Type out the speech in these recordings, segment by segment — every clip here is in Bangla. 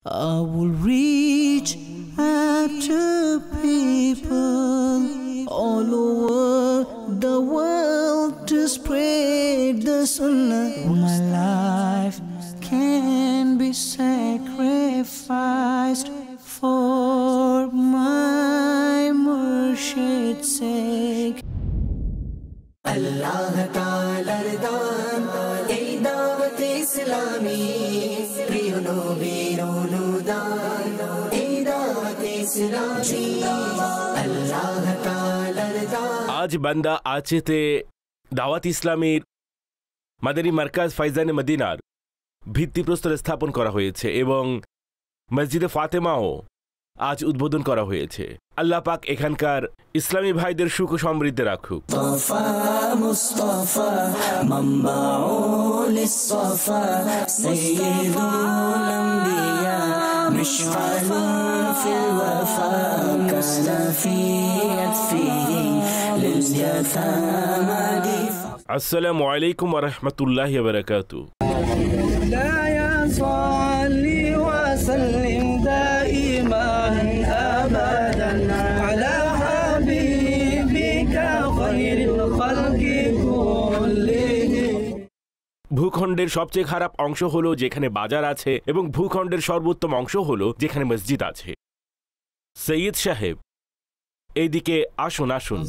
I will reach out to people all over the world to spread the sunnah. My life can be sacrificed for my Murshid's sake. Allah Ta'ala'r দান এই দাওয়াত ইসলামী প্রিয় নবীর অনুদান এই দাওয়াত ইসলামী আল্লাহ তাআলার দান। আজ বান্দা আছেতে দাওয়াত ইসলামীর মাদানী মার্কাজ ফাইজানে মদিনার ভিত্তিপ্রস্তর স্থাপন করা হয়েছে এবং মসজিদে ফাতেমাও আজ উদ্বোধন করা হয়েছে। আল্লাহ পাক এখানকার ইসলামী ভাইদের সুখ ও সমৃদ্ধি রাখুক। আসসালামু আলাইকুম ওয়া রাহমাতুল্লাহি ওয়া বারাকাতুহু। ভূখণ্ডের সবচেয়ে খারাপ অংশ হলো যেখানে বাজার আছে এবং ভূখণ্ডের সর্বোত্তম অংশ হলো যেখানে মসজিদ আছে। সৈয়দ সাহেব এইদিকে আসুন আসুন।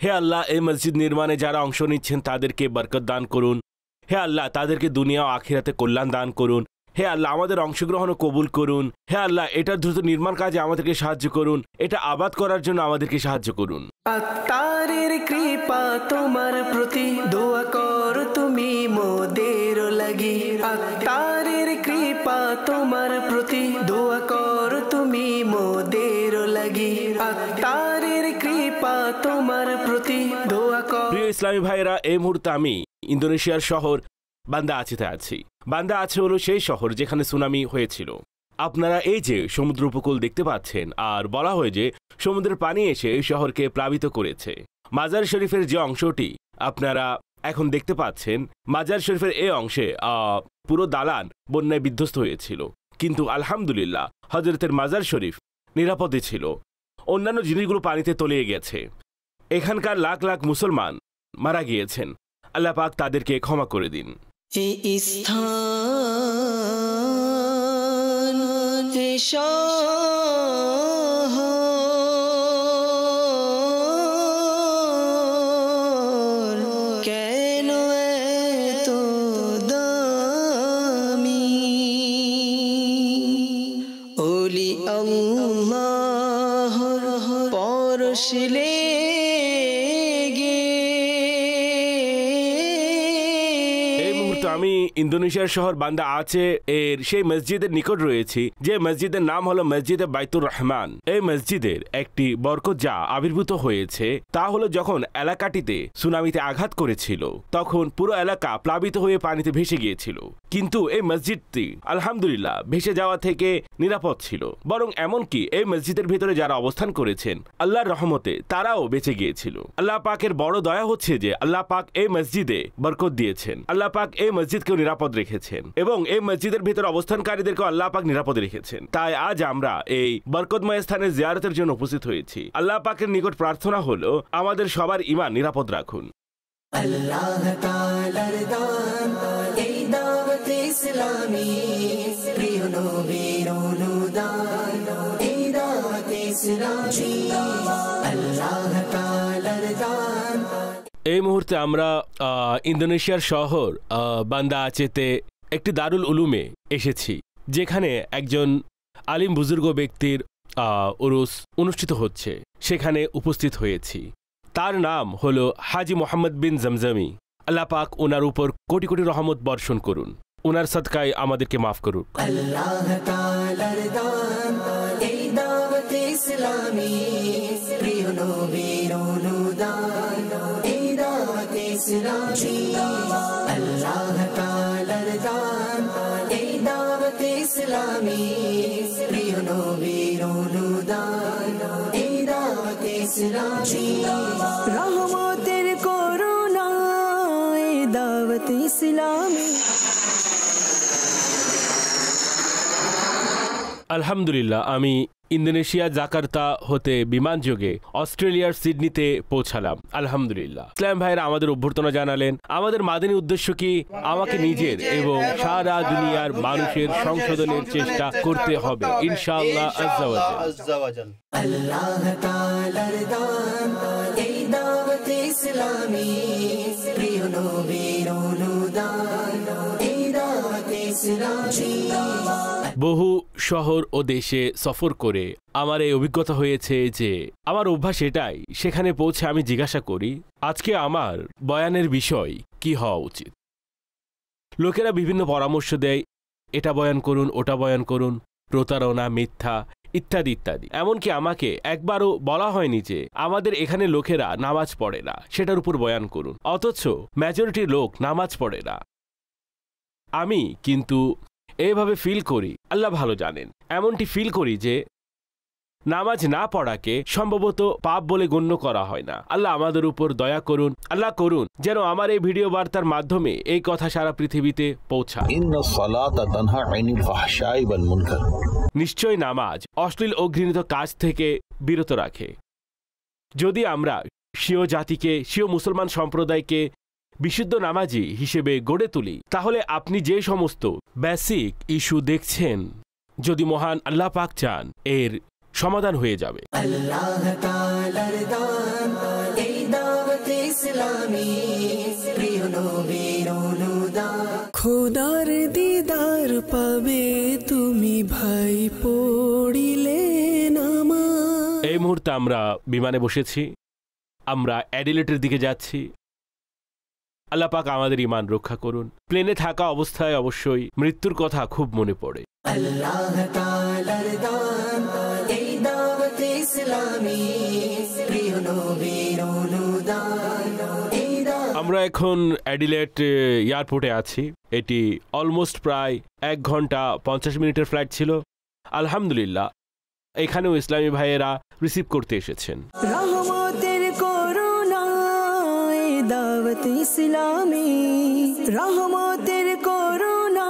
হে আল্লাহ, এই মসজিদ নির্মাণে যারা অংশ নিচ্ছেন তাদেরকে বরকত দান করুন। হে আল্লাহ, তাদেরকে দুনিয়া ও আখিরাতে কল্যাণ দান করুন। হে আল্লাহ, আমাদের অংশগ্রহণও কবুল করুন। হে আল্লাহ, এটার দ্রুত নির্মাণ কাজে আমাদেরকে সাহায্য করুন। এটা আবাদ করার জন্য আমাদেরকে সাহায্য করুন। আত্মারের কৃপা তোমার প্রতি দোয়া কর তুমি মোদের লাগি। আত্মারের কৃপা তোমার প্রতি দোয়া কর তুমি মোদের লাগি। আত্মারের কৃপা তোমার প্রতি দোয়া কর। প্রিয় ইসলামী ভাইরা, এই মুহূর্তে আমি ইন্দোনেশিয়ার শহর বান্দা আছেতে আছি। বান্দা আছে হলো সেই শহর যেখানে সুনামি হয়েছিল। আপনারা এই যে সমুদ্র উপকূল দেখতে পাচ্ছেন, আর বলা হয় যে সমুদ্রের পানি এসে এই শহরকে প্লাবিত করেছে। মাজার শরীফের যে অংশটি আপনারা এখন দেখতে পাচ্ছেন, মাজার শরীফের এই অংশে পুরো দালান বন্যায় বিধ্বস্ত হয়েছিল, কিন্তু আলহামদুলিল্লাহ হযরতের মাজার শরীফ নিরাপদে ছিল। অন্যান্য জিনিসগুলো পানিতে তলিয়ে গেছে। এখানকার লাখ লাখ মুসলমান মারা গিয়েছেন। আল্লাহ পাক তাদেরকে ক্ষমা করে দিন। এই স্থান কেন এত দামি? ওলি আল্লাহর পরশলে আমি ইন্দোনেশিয়ার শহর বান্দা আছে এর সেই মসজিদের নিকট রয়েছি, যে মসজিদের নাম হলো মসজিদে বাইতুর রহমান। এই মসজিদের একটি বরকত যা আবির্ভূত হয়েছে তা হলো যখন এলাকাটিতে সুনামিতে আঘাত করেছিল তখন পুরো এলাকা প্লাবিত হয়ে পানিতে ভেসে গিয়েছিল, কিন্তু এই মসজিদটি আলহামদুলিল্লাহ ভেসে যাওয়া থেকে নিরাপদ ছিল। বরং এমনকি এই মসজিদের ভিতরে যারা অবস্থান করেছেন আল্লাহর রহমতে তারাও বেঁচে গিয়েছিল। আল্লাহ পাকের বড় দয়া হচ্ছে যে আল্লাহ পাক এই মসজিদে বরকত দিয়েছেন। আল্লাহ পাক এই মসজিদকেও নিরাপদ রেখেছেন এবং এই মসজিদের ভিতরে অবস্থানকারীদেরকে আল্লাহ পাক নিরাপদ রেখেছেন। তাই আজ আমরা এই বরকতময় স্থানে জিয়ারতের জন্য উপস্থিত হয়েছি। আল্লাহ পাকের নিকট প্রার্থনা হলো আমাদের সবার ঈমান নিরাপদ রাখুন। আল্লাহ তাআলার দান এই দাওয়াত ইসলামী প্রিয় নবীর অনুদান এই দাওয়াত ইসলামী আল্লাহ তাআলার দান। এই মুহূর্তে আমরা ইন্দোনেশিয়ার শহর বান্দা আচেতে একটি দারুল উলুমে এসেছি, যেখানে একজন আলিম বুজুর্গ ব্যক্তির উরুস অনুষ্ঠিত হচ্ছে। সেখানে উপস্থিত হয়েছি। তার নাম হলো হাজি মোহাম্মদ বিন জমজমি। আল্লাহ পাক ওনার উপর কোটি কোটি রহমত বর্ষণ করুন। ওনার সদকায় আমাদেরকে মাফ করুন। আল্লাহ তাআলার দান এই দাওয়াত ইসলামী প্রিয় নবীর অনুদান এই দাওয়াত ইসলামী আল্লাহ তাআলার দান এই দাওয়াত ইসলামী প্রিয় নবীর অনুদান এই দাওয়াত ইসলামী রহমতের করুণা এই দাওয়াত ইসলামী। আলহামদুলিল্লাহ, আমি ইন্দোনেশিয়া জাকার্তা হতে বিমান যোগে অস্ট্রেলিয়ার সিডনিতে পৌঁছালাম। আলহামদুলিল্লাহ। ইসলাম ভাইরা আমাদের অভ্যর্থনা জানালেন। আমাদের মাদানী উদ্দেশ্য কি? আমাকে নিজের এবং সারা দুনিয়ার মানুষের সংশোধনের চেষ্টা করতে হবে ইনশাআল্লাহ আজ্জা ওয়া জাল। আল্লাহ তাআলার দান এই দাওয়াত ইসলামী প্রিয় নবীর অনুদান এই দাওয়াত ইসলামী। বহু শহর ও দেশে সফর করে আমার এই অভিজ্ঞতা হয়েছে যে আমার অভ্যাস এটাই, সেখানে পৌঁছে আমি জিজ্ঞাসা করি আজকে আমার বয়ানের বিষয় কি হওয়া উচিত। লোকেরা বিভিন্ন পরামর্শ দেয়, এটা বয়ান করুন, ওটা বয়ান করুন, প্রতারণা, মিথ্যা ইত্যাদি ইত্যাদি। এমনকি আমাকে একবারও বলা হয়নি যে আমাদের এখানে লোকেরা নামাজ পড়ে না, সেটার উপর বয়ান করুন, অথচ মেজরিটি লোক নামাজ পড়ে না। আমি কিন্তু এভাবে ফিল করি, আল্লাহ ভালো জানেন, এমনটি ফিল করি যে নামাজ না পড়াকে সম্ভবত পাপ বলে গণ্য করা হয় না। আল্লাহ আমাদের উপর দয়া করুন, আল্লাহ করুন যেন আমার এই ভিডিও বার্তার মাধ্যমে এই কথা সারা পৃথিবীতে পৌঁছায়। নিশ্চয় নামাজ অশ্লীল ও ঘৃণিত কাজ থেকে বিরত রাখে। যদি আমরা স্বীয় জাতিকে, স্বীয় মুসলমান সম্প্রদায়কে বিশুদ্ধ নামাজি হিসেবে গড়ে তুলি, তাহলে আপনি যে সমস্ত বেসিক ইস্যু দেখছেন, যদি মহান আল্লাহ পাক চান, এর সমাধান হয়ে যাবে। আল্লাহ তাআলার দান এই দাওয়াত ইসলামী প্রিয় নবীর অনুদান খোদার দিদার পাবে তুমি ভাই পড়িলে নামাজ। এই মুহূর্তে আমরা বিমানে বসেছি, আমরা অ্যাডিলেটের দিকে যাচ্ছি। আল্লাহ পাক আমাদের ঈমান রক্ষা করুন। প্লেনে থাকা অবস্থায় অবশ্যই মৃত্যুর কথা খুব মনে পড়ে। আল্লাহ তাআলার দান এই দাওয়াত ইসলামী প্রিয় নবীর অনুদান। আমরা এখন অ্যাডিলেট এয়ারপোর্টে আছি। এটি অলমোস্ট প্রায় 1 ঘন্টা 50 মিনিটের ফ্লাইট ছিল। আলহামদুলিল্লাহ, এখানেও ইসলামী ভাইয়েরা রিসিভ করতে এসেছেন। রহমতের করুণা এই দাওয়াত ইসলামী রহমতের করুণা।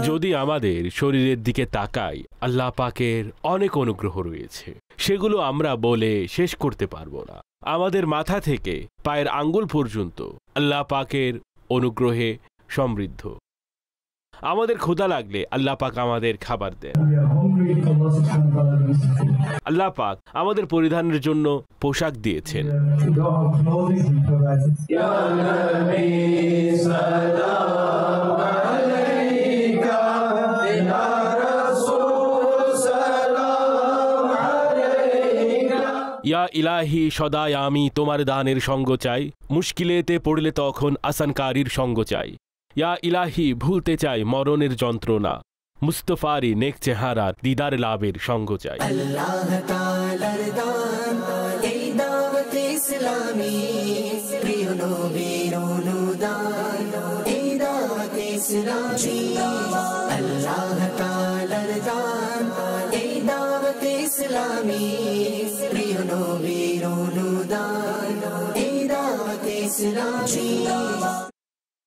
যদি আমাদের শরীরের দিকে তাকাই, আল্লাহ পাকের অনেক অনুগ্রহ রয়েছে, সেগুলো আমরা বলে শেষ করতে পারবো না। আমাদের মাথা থেকে পায়ের আঙ্গুল পর্যন্ত আল্লাহ পাকের অনুগ্রহে সমৃদ্ধ। আমাদের ক্ষুধা লাগলে আল্লাহ পাক আমাদের খাবার দেন। আল্লাহ পাক আমাদের পরিধানের জন্য পোশাক দিয়েছেন। ইয়া ইলাহি, সদাই আমি তোমার দানের সঙ্গ চাই, মুশকিলেতে পড়লে তখন আসানকারীর সঙ্গ চাই। ইয়া ইলাহি, ভুলতে চাই মরণের যন্ত্রণা, মুস্তফারি নেক চেহারার দিদার লাভের সঙ্গ চাই। আল্লাহ তাআলার দান এই দাওয়াত ইসলামী প্রিয় নবীর অনুদান এই দাওয়াত ইসলামী। আল্লাহ তাআলার দান এই দাওয়াত ইসলামী প্রিয় নবীর অনুদান এই দাওয়াত ইসলামী।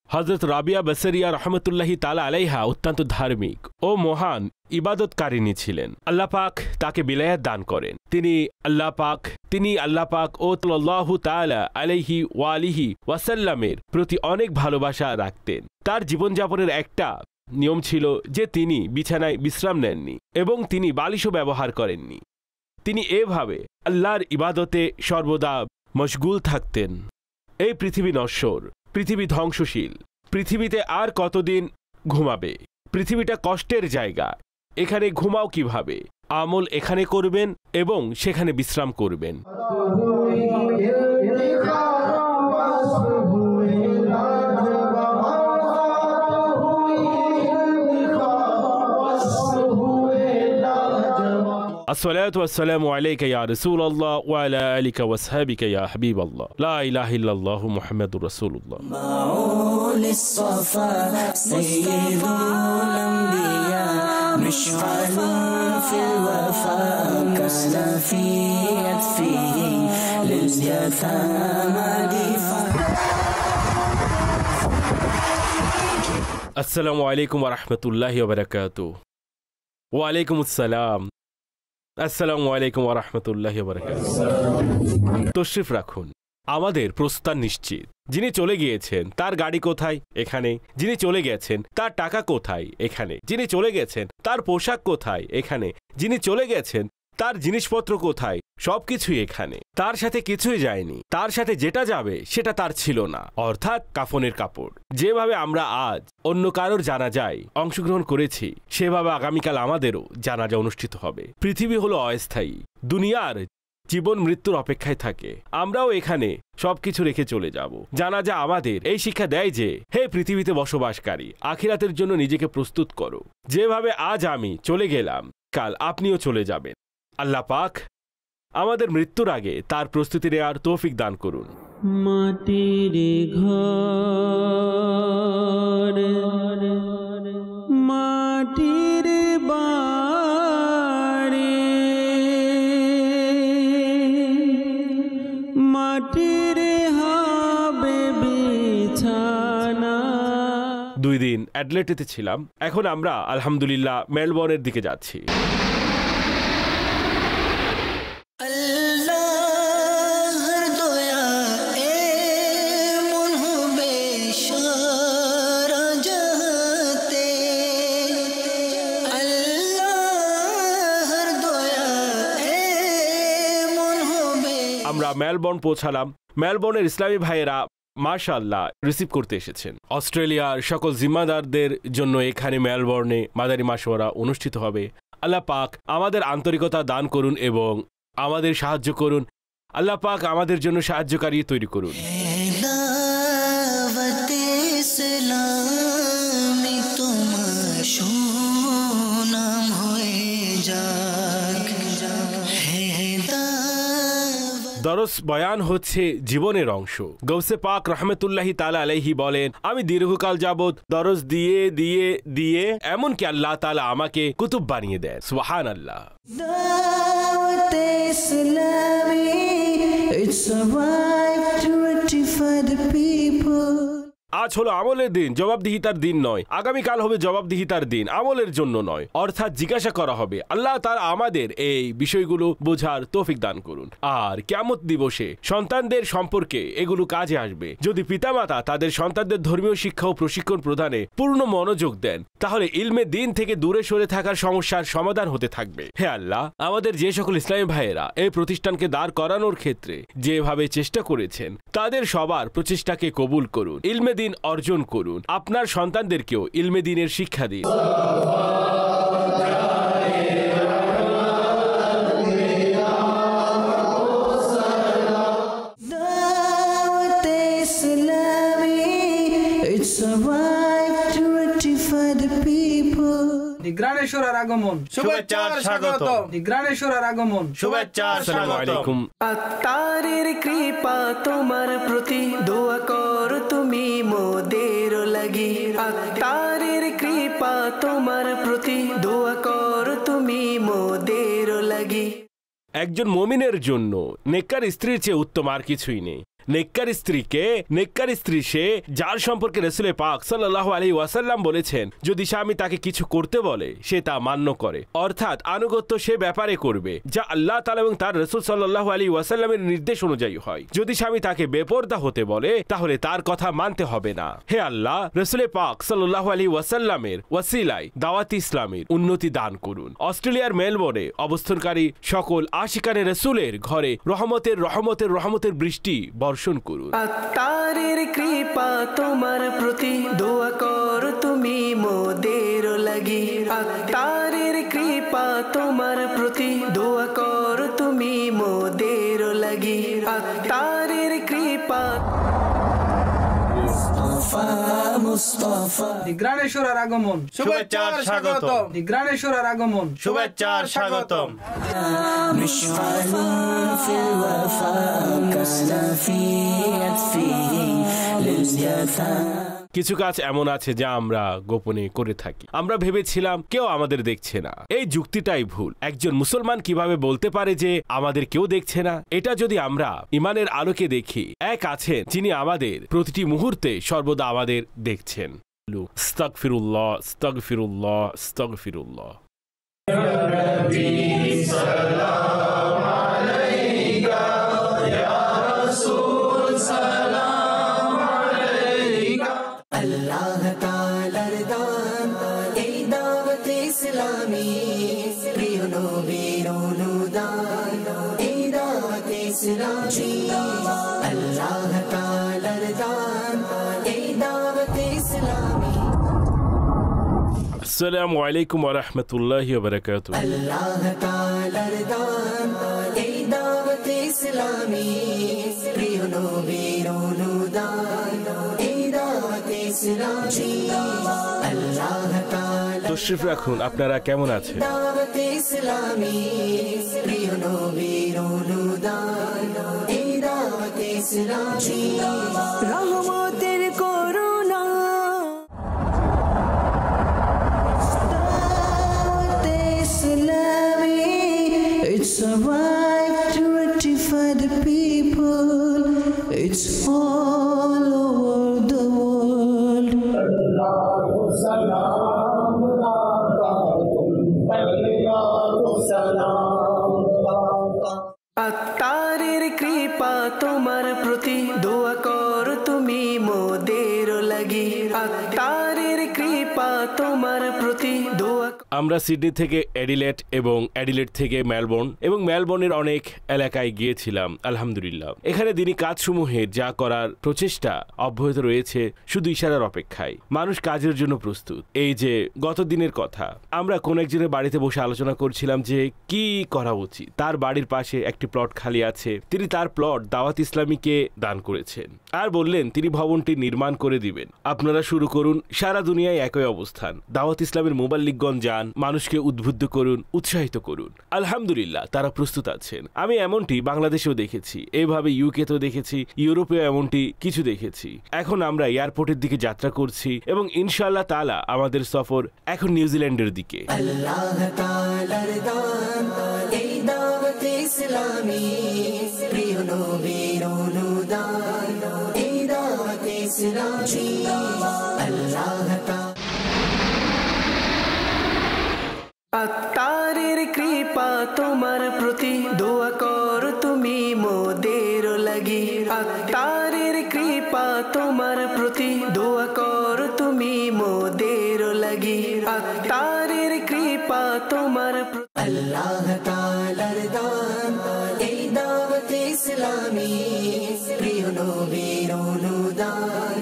হযরত রাবিয়া বসরিয়া রহমতুল্লাহি তাআলা আলাইহা অত্যন্ত ধার্মিক ও মহান ইবাদতকারিণী ছিলেন। আল্লাহ পাক তাকে বিলায়াত দান করেন। তিনি আল্লাহ পাক ও সাল্লাল্লাহু তাআলা আলাইহি ওয়া আলিহি ওয়াসাল্লামের প্রতি অনেক ভালোবাসা রাখতেন। তার জীবনযাপনের একটা নিয়ম ছিল যে তিনি বিছানায় বিশ্রাম নেননি এবং তিনি বালিশও ব্যবহার করেননি। তিনি এভাবে আল্লাহর ইবাদতে সর্বদা মশগুল থাকতেন। এই পৃথিবী নশ্বর, পৃথিবী ধ্বংসশীল, পৃথিবীতে আর কতদিন ঘুমাবে? পৃথিবীটা কষ্টের জায়গা, এখানে ঘুমাও কিভাবে? আমল এখানে করবেন এবং সেখানে বিশ্রাম করবেন। الصلاة والسلام عليك يا رسول الله وعلى آلك وصحبك يا حبيب الله لا إله إلا الله محمد رسول الله. معول الصفا سيد الأنبياء مشعل في الوفاء كان في فيه لليتامى دفاع. আসসালামু আলাইকুম ওয়া রাহমাতুল্লাহি ওয়া বারাকাতুহু। ওয়া আলাইকুম আসসালাম। আসসালামু আলাইকুম ওয়া রাহমাতুল্লাহি ওয়া বারাকাতুহু। তশরিফ রাখুন। আমাদের প্রস্থান নিশ্চিত। যিনি চলে গিয়েছেন তার গাড়ি কোথায়? এখানে। যিনি চলে গেছেন তার টাকা কোথায়? এখানে। যিনি চলে গেছেন তার পোশাক কোথায়? এখানে। যিনি চলে গেছেন তার জিনিসপত্র কোথায়? সবকিছুই এখানে। তার সাথে কিছুই যায়নি। তার সাথে যেটা যাবে সেটা তার ছিল না, অর্থাৎ কাফনের কাপড়। যেভাবে আমরা আজ অন্য কারোর জানাজায় অংশগ্রহণ করেছি, সেভাবে আগামীকাল আমাদেরও জানাজা অনুষ্ঠিত হবে। পৃথিবী হলো অস্থায়ী। দুনিয়ার জীবন মৃত্যুর অপেক্ষায় থাকে। আমরাও এখানে সবকিছু রেখে চলে যাব। জানাজা আমাদের এই শিক্ষা দেয় যে, হে পৃথিবীতে বসবাসকারী, আখিরাতের জন্য নিজেকে প্রস্তুত করো। যেভাবে আজ আমি চলে গেলাম, কাল আপনিও চলে যাবেন। আল্লাহ পাক আমাদের মৃত্যুর আগে তার প্রস্তুতি নেওয়ার তৌফিক দান করুন। মাটির ঘর মাটির বাড়ি মাটির হবে বিছানা। 2 দিন অ্যাডলেটেতে ছিলাম। এখন আমরা আলহামদুলিল্লাহ মেলবোর্নের দিকে যাচ্ছি। আমরা মেলবোর্ন পৌঁছালাম। মেলবোর্নের ইসলামী ভাইয়েরা মাশাআল্লাহ রিসিভ করতে এসেছেন। অস্ট্রেলিয়ার সকল জিম্মাদারদের জন্য এখানে মেলবোর্নে মাদারি মাশওয়ারা অনুষ্ঠিত হবে। আল্লাহ পাক আমাদের আন্তরিকতা দান করুন এবং আমাদের সাহায্য করুন। আল্লাহ পাক আমাদের জন্য সাহায্যকারী তৈরি করুন। দরস বয়ান হচ্ছে জীবনের অংশ। গৌসে পাক রহমতুল্লাহি তাআলা আলাইহি বলেন, আমি দীর্ঘকাল যাবৎ দরস দিয়ে দিয়ে দিয়ে এমনকি আল্লাহ তাআলা আমাকে কুতুব বানিয়ে দেন। সুবহানাল্লাহ। আজ হলো আমলের দিন, জবাবদিহিতার দিন নয়। আগামীকাল হবে জবাবদিহিতার দিন, আমলের জন্য নয়। অর্থাৎ জিজ্ঞাসা করা হবে। আল্লাহ তাআলা আমাদের এই বিষয়গুলো বোঝার তৌফিক দান করুন। আর কিয়ামত দিবসে সন্তানদের সম্পর্কে এগুলো কাজে আসবে। যদি পিতামাতা তাদের সন্তানদের ধর্মীয় শিক্ষা ও প্রশিক্ষণ প্রদানে পূর্ণ মনোযোগ দেন, তাহলে ইলমে দিন থেকে দূরে সরে থাকার সমস্যার সমাধান হতে থাকবে। হে আল্লাহ, আমাদের যে সকল ইসলামী ভাইয়েরা এই প্রতিষ্ঠানকে দাঁড় করানোর ক্ষেত্রে যেভাবে চেষ্টা করেছেন, তাদের সবার প্রচেষ্টাকে কবুল করুন। ইলমে দিন অর্জন করুন। আপনার সন্তানদেরকেও ইলমে দিনের শিক্ষা দিন। গ্রানেশ্বরের আগমন, শুভেচ্ছার স্বাগত। গ্রানেশ্বরের আগমন, শুভেচ্ছার আসসালামু আলাইকুম। আত্মারের কৃপা তোমার প্রতি, দোয়া কর তুমি মোদের লাগি। আত্মারের কৃপা তোমার প্রতি, দোয়া কর তুমি মোদের লাগি। একজন মুমিনের জন্য নেককার স্ত্রীর চেয়ে উত্তম আর কিছুই নেই। নেককার স্ত্রী সে যার সম্পর্কে রাসূল পাক সাল্লাল্লাহু আলাইহি ওয়াসাল্লাম বলেছেন, যদি স্বামী তাকে কিছু করতে বলে সে তা মান্য করে, অর্থাৎ আনুগত্য সে ব্যাপারে করবে যা আল্লাহ তাআলা এবং তার রাসূল সাল্লাল্লাহু আলাইহি ওয়াসাল্লামের নির্দেশ অনুযায়ী হয়। যদি স্বামী তাকে বেপরদা হতে বলে তাহলে তার কথা মানতে হবে না। হে আল্লাহ, রাসূল পাক সাল্লাল্লাহু আলাইহি ওয়াসাল্লামের ওয়াসিলায় দাওয়াত ইসলামের উন্নতি দান করুন। অস্ট্রেলিয়ার মেলবোর্নে অবস্থানকারী সকল আশিকানে রাসূলের ঘরে রহমতের বৃষ্টি বর্ষণ করুন। আত্মারের কৃপা তোমার প্রতি, দোয়া কর তুমি মোদের লাগি। আত্মারের কৃপা তোমার প্রতি, দোয়া কর তুমি মোদের লাগি। আত্মারের কৃপা। গ্রানেশ্বরের আগমন, শুভেচ্ছার স্বাগত। গ্রানেশ্বরের আগমন, শুভেচ্ছার স্বাগতম। مشعل في الوفاء كالسفينة فيه لليتامى কিছু কাজ এমন আছে যা আমরা গোপনে করে থাকি। আমরা ভেবেছিলাম কেউ আমাদের দেখছে না। এই যুক্তিটাই ভুল। একজন মুসলমান কিভাবে বলতে পারে যে আমাদের কেউ দেখছে না? এটা যদি আমরা ইমানের আলোকে দেখি, এক আছেন যিনি আমাদের প্রতিটি মুহূর্তে সর্বদা আমাদের দেখছেন। আস্তাগফিরুল্লাহ, আস্তাগফিরুল্লাহ, আস্তাগফিরুল্লাহ। আল্লাহ তাআলার দান এই দাওয়াত ইসলামী, প্রিয় নবীর অনুদান এই দাওয়াত ইসলামী। আল্লাহ তাআলার দান এই দাওয়াত ইসলামী। আসসালামু আলাইকুম ওয়া রাহমাতুল্লাহি ওয়া বারাকাতুহু। আল্লাহ তাআলার দান এই দাওয়াত ইসলামী, প্রিয় নবীর অনুদান এই দাওয়াত ইসলামী। আল্লাহ তাআলা তশরিফ রাখুন, আপনারা কেমন আছেন? দাওয়াত ইসলামী, প্রিয় নবীর অনুদান এই দাওয়াত ইসলামী। রহমতের করুণা It's a right to rectify the people. It's all over the world. আত্মারের কৃপা তোমার প্রতি, দোয়া কর তুমি মোদের লাগি। আত্মারের কৃপা তোমার প্রতি, দোয়া। আমরা সিডনি থেকে অ্যাডিলেড এবং অ্যাডিলেড থেকে মেলবোর্ন এবং মেলবোর্নের অনেক এলাকায় গিয়েছিলাম। আলহামদুলিল্লাহ, এখানে দিনই কাজসমূহের যা করার প্রচেষ্টা অব্যাহত রয়েছে শুধু ইশারার অপেক্ষায়। মানুষ কাজের জন্য প্রস্তুত। এই যে গত দিনের কথা, আমরা কোন একজনের বাড়িতে বসে আলোচনা করছিলাম যে কি করা উচিত। তার বাড়ির পাশে একটি প্লট খালি আছে, তিনি তার প্লট দাওয়াত ইসলামীকে দান করেছেন আর বললেন তিনি ভবনটি নির্মাণ করে দিবেন। আপনারা শুরু করুন। সারা দুনিয়ায় একই অবস্থান। দাওয়াত ইসলামের মুবাল্লিগগণ যান, মানুষকে উদ্বুদ্ধ করুন, উৎসাহিত করুন। আলহামদুলিল্লাহ, তারা প্রস্তুত আছেন। আমি এমনটি বাংলাদেশেও দেখেছি, এইভাবে ইউকেতেও দেখেছি, ইউরোপেও এমনটি কিছু দেখেছি। এখন আমরা এয়ারপোর্টের দিকে যাত্রা করছি এবং ইনশাআল্লাহ তাআলা আমাদের সফর এখন নিউজিল্যান্ডের দিকে। আল্লাহ তাআলার দান এই দাওয়াত ইসলামী, প্রিয় নবীর অনুদান এই দাওয়াত ইসলামী। আল্লাহ আত্মারের কৃপা তোমার প্রতি, দোয়া কর তুমি মোদের লাগি। আত্মারের কৃপা তোমার প্রতি, দোয়া কর তুমি মোদের লাগি। আত্মারের কৃপা তোমার প্রতি। আল্লাহ তাআলার দান এই দাওয়াত ইসলামী, প্রিয় নবীর অনুদান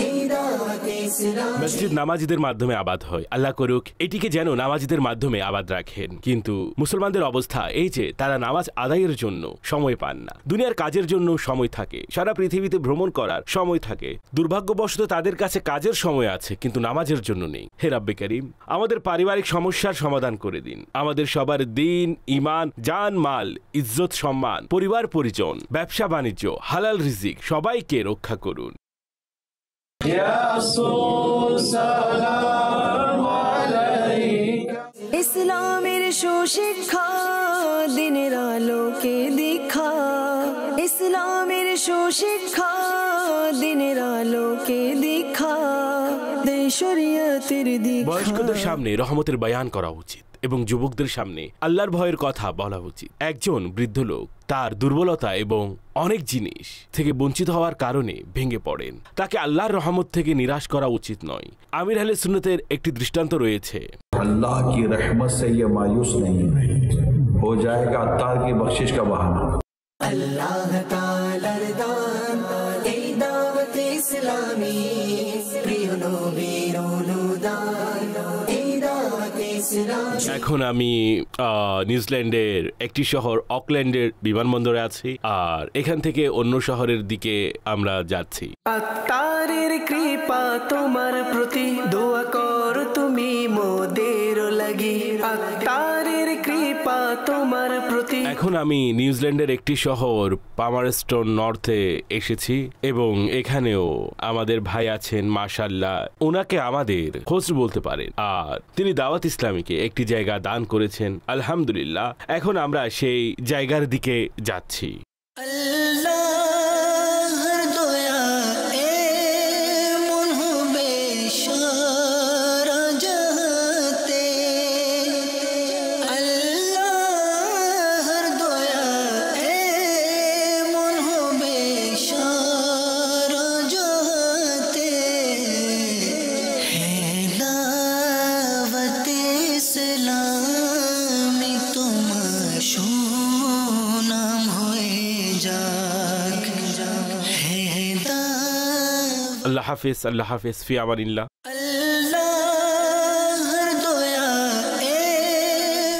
এই দাওয়াত ইসলামী। মসজিদ নামাজিদের মাধ্যমে আবাদ হয়। আল্লাহ করুক এটিকে যেন নামাজিদের মাধ্যমে আবাদ রাখেন। কিন্তু মুসলমানদের অবস্থা এই যে তারা নামাজ আদায়ের জন্য সময় পান না। দুনিয়ার কাজের জন্য সময় থাকে, সারা পৃথিবীতে ভ্রমণ করার সময় থাকে। দুর্ভাগ্যবশত তাদের কাছে কাজের সময় আছে কিন্তু নামাজের জন্য নেই। হে রাব্বে কারীম, আমাদের পারিবারিক সমস্যার সমাধান করে দিন। আমাদের সবার দিন, ঈমান, জান, মাল, ইজ্জত, সম্মান, পরিবার পরিজন, ব্যবসা বাণিজ্য, হালাল রিজিক সবাইকে রক্ষা করুন। ইসলামের সুশিক্ষা দিনের আলোকে দীক্ষা, ইসলামের সুশিক্ষা দিনের আলোকে দীক্ষা, শরীয়তের দীক্ষা। বয়স্কদের সামনে রহমতের বয়ান করা উচিত এবং যুবকদের সামনে আল্লাহর ভয়ের কথা বলা উচিত। একজন বৃদ্ধ লোক তার দুর্বলতা এবং অনেক জিনিস থেকে বঞ্চিত হওয়ার কারণে ভেঙে পড়েন। তাকে আল্লাহর রহমত থেকে নিরাশ করা উচিত নয়। আমির আহলে সুন্নতের একটি দৃষ্টান্ত রয়েছে। अल्लाह की रहमत से ये मायूस नहीं हो जाएगा अत्तार की बख्शिश का बहाना। अल्लाह तालार दान এই দাওয়াত ইসলামী, প্রিয় নবীর অনুদান এই দাওয়াত ইসলামী। এখন আমি নিউজিল্যান্ডের একটি শহর অকল্যান্ডের বিমানবন্দরে আছি আর এখান থেকে অন্য শহরের দিকে আমরা যাচ্ছি। আত্মারের কৃপা তোমার প্রতি, দোয়া কর তুমি মোদের লাগি। আত্মারের কৃপা তোমার প্রতি। এখন এখন আমি নিউজিল্যান্ডের একটি শহর পামারস্টোন নর্থে এসেছি এবং এখানেও আমাদের ভাই আছেন মাশাআল্লাহ, ওনাকে আমাদের হোস্ট বলতে পারেন, আর তিনি দাওয়াত ইসলামীকে একটি জায়গা দান করেছেন আলহামদুলিল্লাহ। এখন আমরা সেই জায়গার দিকে যাচ্ছি। আল্লাহ হাফিজ, আল্লাহ হাফিজ, ফি আমানিল্লাহ।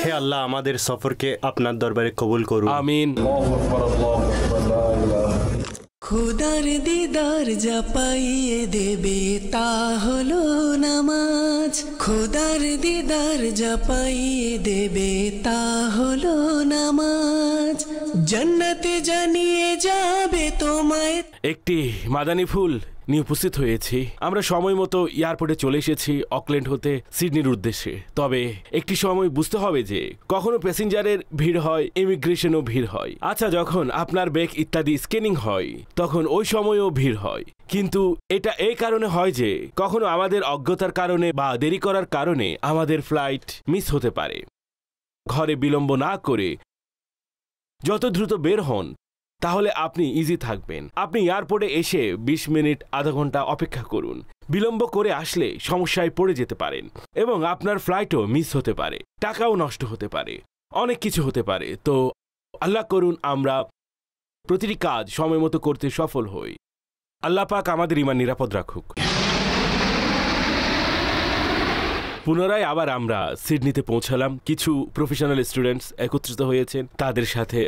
হে আল্লাহ, আমাদের সফরকে আপনার দরবারে কবুল করুন, আমিন। খুদার দিদার যা পাইয়ে দেবে তা হলো নামাজ, খুদার দিদার যা পাইয়ে দেবে তা হলো নামাজ, জান্নাতে জানিয়ে যাবে তোমায়। একটি মাদানী ফুল নিয়ে উপস্থিত হয়েছি। আমরা সময় মতো এয়ারপোর্টে চলে এসেছি অকল্যান্ড হতে সিডনির উদ্দেশ্যে। তবে একটি সময় বুঝতে হবে যে কখনো প্যাসেঞ্জারের ভিড় হয়, ইমিগ্রেশনও ভিড় হয়। আচ্ছা, যখন আপনার ব্যাগ ইত্যাদি স্ক্যানিং হয় তখন ওই সময়ও ভিড় হয়। কিন্তু এটা এই কারণে হয় যে কখনো আমাদের অজ্ঞতার কারণে বা দেরি করার কারণে আমাদের ফ্লাইট মিস হতে পারে। ঘরে বিলম্ব না করে যত দ্রুত বের হন তাহলে আপনি ইজি থাকবেন। আপনি এয়ারপোর্টে এসে 20 মিনিট আধা ঘন্টা অপেক্ষা করুন। বিলম্ব করে আসলে সমস্যায় পড়ে যেতে পারেন এবং আপনার ফ্লাইটও মিস হতে পারে, টাকাও নষ্ট হতে পারে, অনেক কিছু হতে পারে। তো আল্লাহ করুন আমরা প্রতিটি কাজ সময় মতো করতে সফল হই। আল্লাহ পাক আমাদের ঈমান নিরাপদ রাখুক। পুনরায় আবার আমরা সিডনিতে পৌঁছালাম। কিছু প্রফেশনাল স্টুডেন্টস একত্রিত হয়েছেন, তাদের সাথে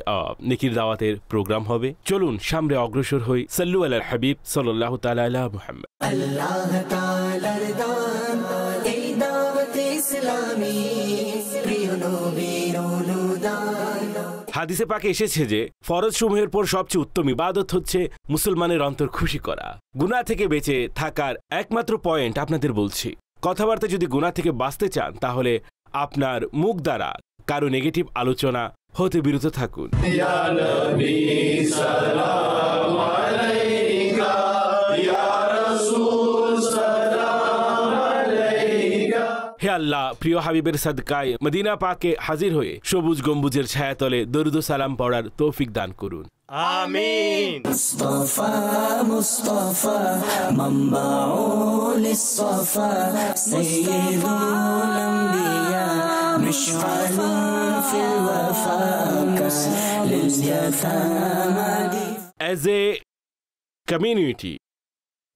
নেকির দাওয়াতের প্রোগ্রাম হবে। চলুন সামনে অগ্রসর হই। সাল্লু আলাল হাবিব সাল্লাল্লাহু তাআলা আলা মুহাম্মদ। আল্লাহ তাআলার দান এই দাওয়াত ইসলামী, প্রিয় নবীর অনুদান। হাদিসে পাকে এসেছে যে ফরজ সমূহের পর সবচেয়ে উত্তম ইবাদত হচ্ছে মুসলমানের অন্তর খুশি করা। গুনাহ থেকে বেঁচে থাকার একমাত্র পয়েন্ট আপনাদের বলছি, কথাবার্তা যদি গুনাহ থেকে বাঁচতে চান তাহলে আপনার মুখ দ্বারা কারো নেগেটিভ আলোচনা হতে বিরত থাকুন। হে আল্লাহ, প্রিয় হাবিবের সাদকায় মদিনা পাকে হাজির হয়ে সবুজ গম্বুজের ছায়াতলে দরুদ ও সালাম পড়ার তৌফিক দান করুন, আমিন। মুস্তাফা মুস্তাফা মামবাউল ইসফা সাইয়্যিদুল আম্বিয়া মিশআলুন ফিল ওয়াফা লিল ইয়াতামা। অ্যাজ এ কমিউনিটি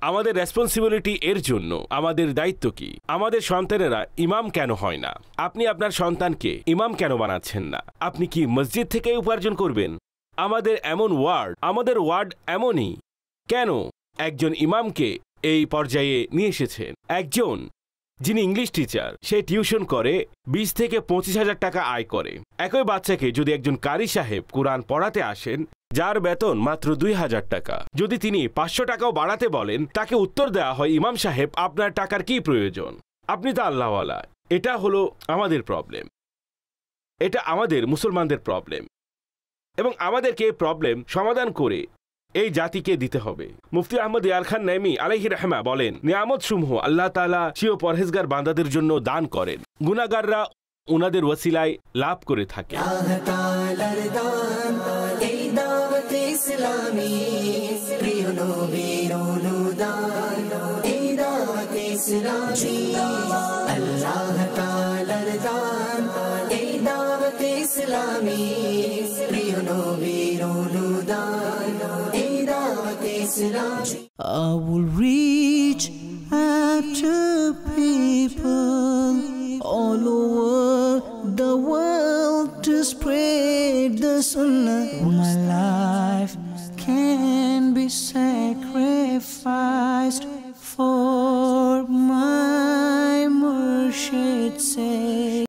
আমাদের রেসপন্সিবিলিটি এর জন্য আমাদের দায়িত্ব কি? আমাদের সন্তানেরা ইমাম কেন হয় না? আপনি আপনার সন্তানকে ইমাম কেন বানাচ্ছেন না? আপনি কি মসজিদ থেকে উপার্জন করবেন? আমাদের ওয়ার্ড এমনই। কেন একজন ইমামকে এই পর্যায়ে নিয়ে এসেছেন? একজন যিনি ইংলিশ টিচার, সে টিউশন করে 20 থেকে 25,000 টাকা আয় করে। একই বাচ্চাকে যদি একজন কারি সাহেব কোরআন পড়াতে আসেন, যার বেতন মাত্র 2,000 টাকা, যদি তিনি 500 টাকাও বাড়াতে বলেন, তাকে উত্তর দেওয়া হয়, ইমাম সাহেব আপনার টাকার কি প্রয়োজন? আপনি তো আল্লাহওয়ালা। এটা হলো আমাদের প্রবলেম, এটা আমাদের মুসলমানদের প্রবলেম এবং আমাদেরকে এই প্রবলেম সমাধান করে এই জাতিকে দিতে হবে। মুফতি আহমদ ইয়ার খান নাইমি আলাইহি রাহমা বলেন, নিয়ামত সমূহ আল্লাহ তাআলা স্বীয় পরহেজগার বান্দাদের জন্য দান করেন, গুনাহগাররা ওনাদের ওসিলায় লাভ করে থাকে। আল্লাহ তাআলার দান এই দাওয়াত ইসলামী, প্রিয় নবীর অনুদান এই দাওয়াত ইসলামী। আল্লাহ তাআলার দান এই দাওয়াত ইসলামী, প্রিয় নবীর অনুদান এই দাওয়াত ইসলামী। I will reach out to people all over the world to spread the sunnah.